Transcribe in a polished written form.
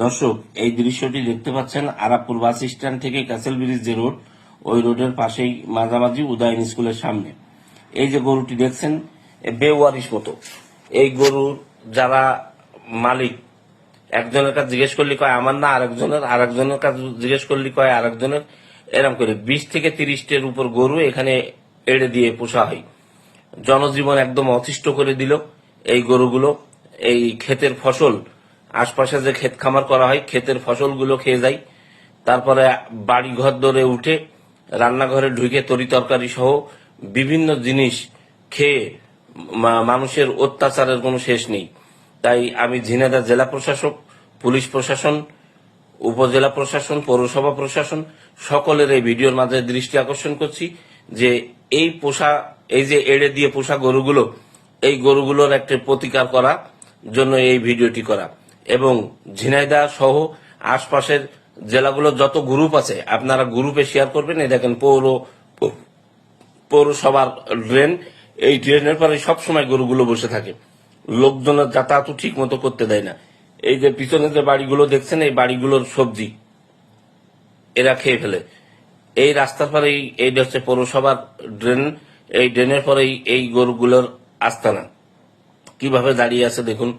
দর্শক, এই দৃশ্যটি দেখতে পাচ্ছেন আরাপুর বাস স্ট্যান্ড থেকে ক্যাসেল ব্রিজ যে রোড, ওই রোডের পাশেই মাঝামাঝি উদয়ন স্কুলের সামনে এই যে গরুটি দেখছেন, বেওয়ারিশ মতো এই গরুর যারা মালিক, একজনের কাছে জিজ্ঞেস করলি কয় আমার না, আরেকজনের কাছে জিজ্ঞেস করলি কয় আরেকজনের, এরকম করে 20 থেকে 30টের উপর গরু এখানে এড়ে দিয়ে পোষা হয়। জনজীবন একদম অতিষ্ঠ করে দিল এই গরুগুলো। এই ক্ষেতের ফসল, আশপাশে যে ক্ষেত খামার করা হয়, ক্ষেতের ফসলগুলো খেয়ে যায়। তারপরে বাড়ি ঘর ধরে উঠে রান্নাঘরে ঢুকে তরি তরকারি সহ বিভিন্ন জিনিস খেয়ে মানুষের অত্যাচারের কোনো শেষ নেই। তাই আমি ঝিনাইদহ জেলা প্রশাসক, পুলিশ প্রশাসন, উপজেলা প্রশাসন, পৌরসভা প্রশাসন সকলের এই ভিডিওর মাঝে দৃষ্টি আকর্ষণ করছি যে এই যে এড়ে দিয়ে পোষা গরুগুলো, এই গরুগুলোর একটা প্রতিকার করা জন্য এই ভিডিওটি করা। এবং ঝিনাইদহ সহ আশপাশের জেলাগুলো যত গ্রুপ আছে আপনারা গ্রুপে শেয়ার করবেন। এই দেখেন পৌরসভার ড্রেন, এই ড্রেনের পরে সবসময় গরুগুলো বসে থাকে, লোকজনের যাতায়াত ঠিক মতো করতে দেয় না। এই যে পিছনে যে বাড়িগুলো দেখছেন, এই বাড়িগুলোর সবজি এরা খেয়ে ফেলে। এই রাস্তার পরেই এইটা হচ্ছে পৌরসভার ড্রেন, এই ড্রেনের পরেই এই গরুগুলোর আস্তানা কিভাবে দাঁড়িয়ে আছে দেখুন।